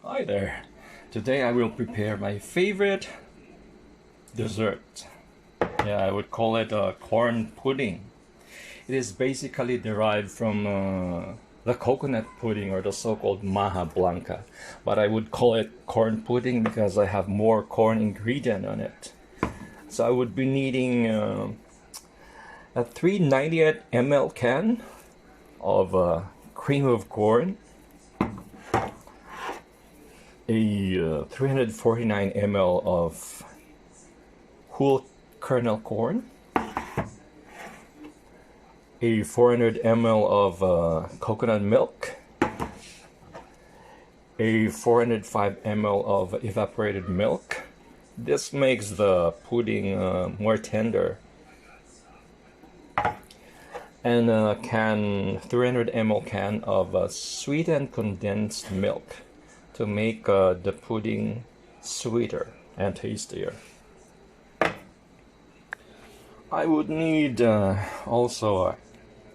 Hi there. Today I will prepare my favorite dessert. Yeah, I would call it a corn pudding. It is basically derived from the coconut pudding or the so-called Maja Blanca. But I would call it corn pudding because I have more corn ingredient on it. So I would be needing a 398 ml can of cream of corn, a 349 ml of whole kernel corn, a 400 ml of coconut milk, a 405 ml of evaporated milk. This makes the pudding more tender. And a 300 ml can of sweetened condensed milk to make the pudding sweeter and tastier. I would need also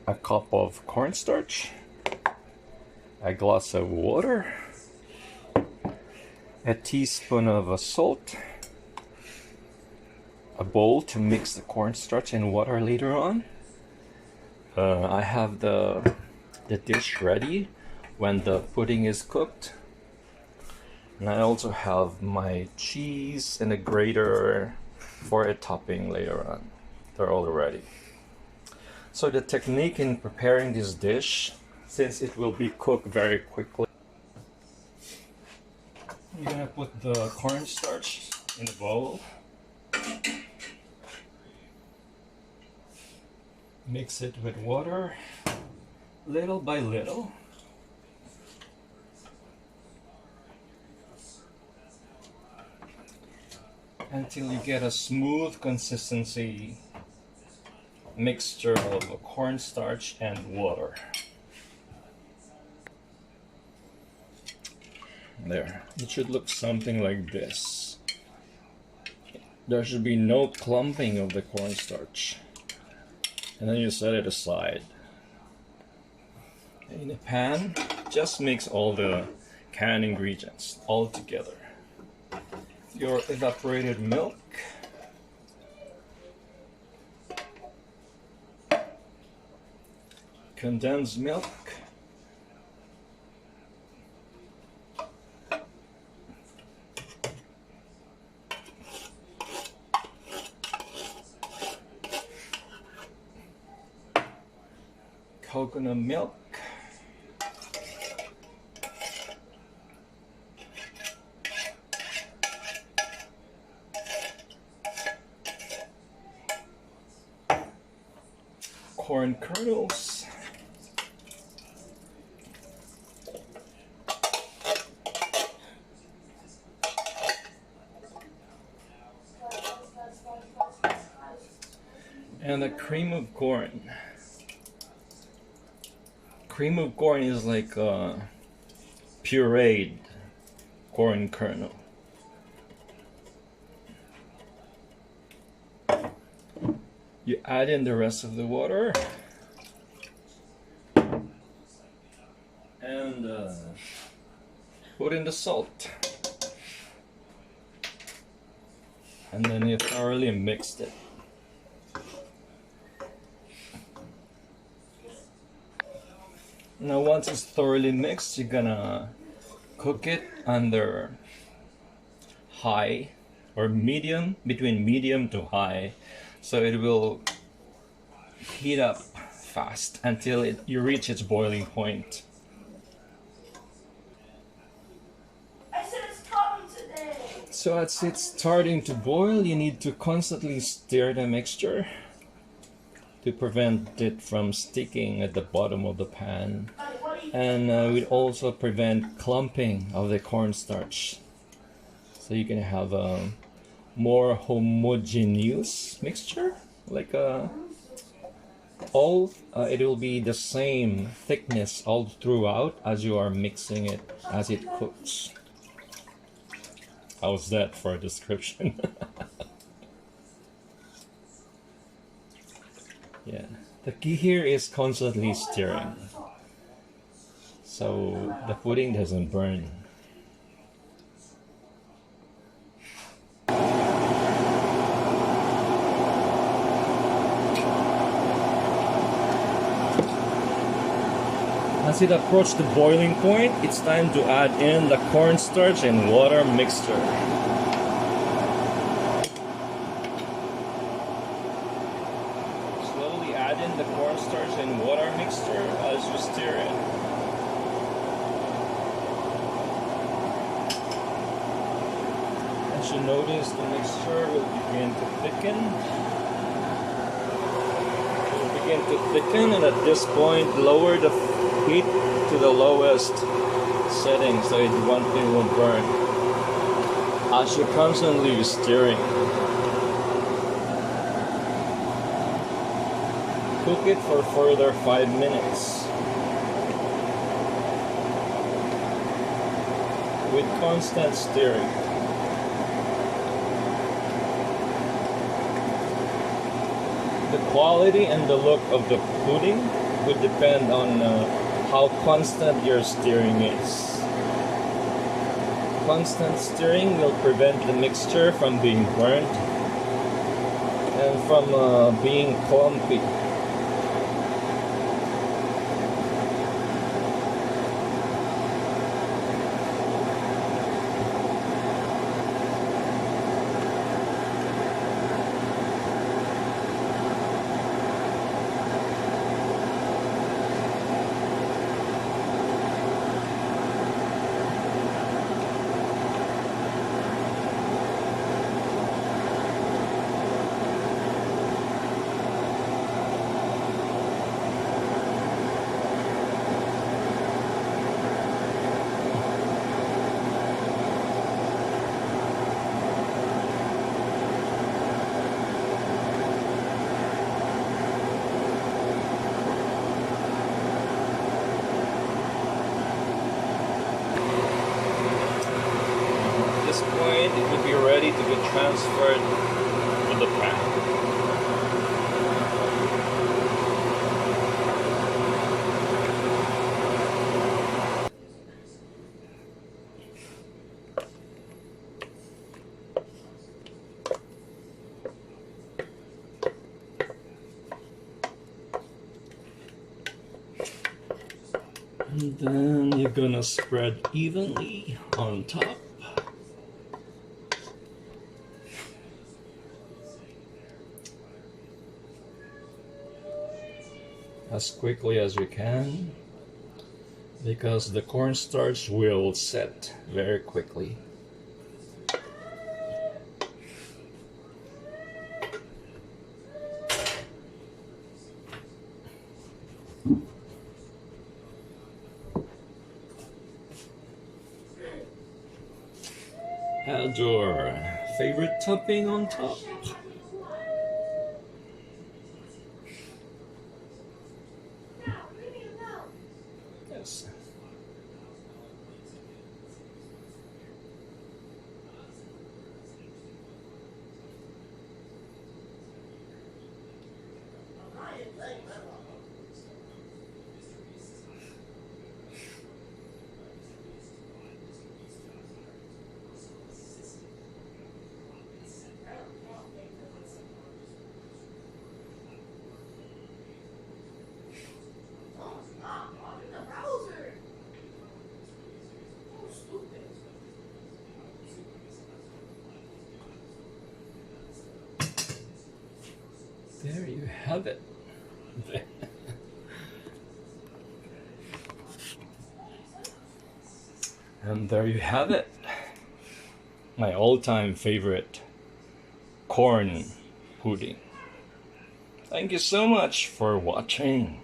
a cup of cornstarch, a glass of water, a teaspoon of salt, a bowl to mix the cornstarch and water later on. I have the dish ready when the pudding is cooked. And I also have my cheese and a grater for a topping later on. They're all ready. So the technique in preparing this dish, since it will be cooked very quickly, you're gonna put the cornstarch in the bowl. Mix it with water, little by little. Until you get a smooth consistency mixture of cornstarch and water. There, it should look something like this. There should be no clumping of the cornstarch. And then you set it aside. In a pan, just mix all the canned ingredients all together. Your evaporated milk, condensed milk, coconut milk, corn kernels, and a cream of corn. Cream of corn is like pureed corn kernel. You add in the rest of the water and put in the salt, and then you thoroughly mixed it. Now once it's thoroughly mixed, you're gonna cook it under high or medium, between medium to high, so it will heat up fast until you reach its boiling point. So as it's starting to boil, you need to constantly stir the mixture to prevent it from sticking at the bottom of the pan, and will also prevent clumping of the cornstarch, so you can have a more homogeneous mixture, like it will be the same thickness all throughout as you are mixing it as it cooks. How's that for a description? Yeah, the key here is constantly stirring so the pudding doesn't burn. As it approaches the boiling point, it's time to add in the cornstarch and water mixture. Slowly add in the cornstarch and water mixture as you stir it. As you notice, the mixture will begin to thicken. And at this point lower the heat to the lowest setting so it won't burn as you're constantly stirring. Cook it for further 5 minutes with constant stirring. The quality and the look of the pudding would depend on how constant your stirring is. Constant stirring will prevent the mixture from being burnt and from being clumpy. At this point, it would be ready to be transferred to the pan. And then you're gonna spread evenly on top. As quickly as you can, because the cornstarch will set very quickly. Add your favorite topping on top. Yes. There you have it. And there you have it. My all-time favorite corn pudding. Thank you so much for watching.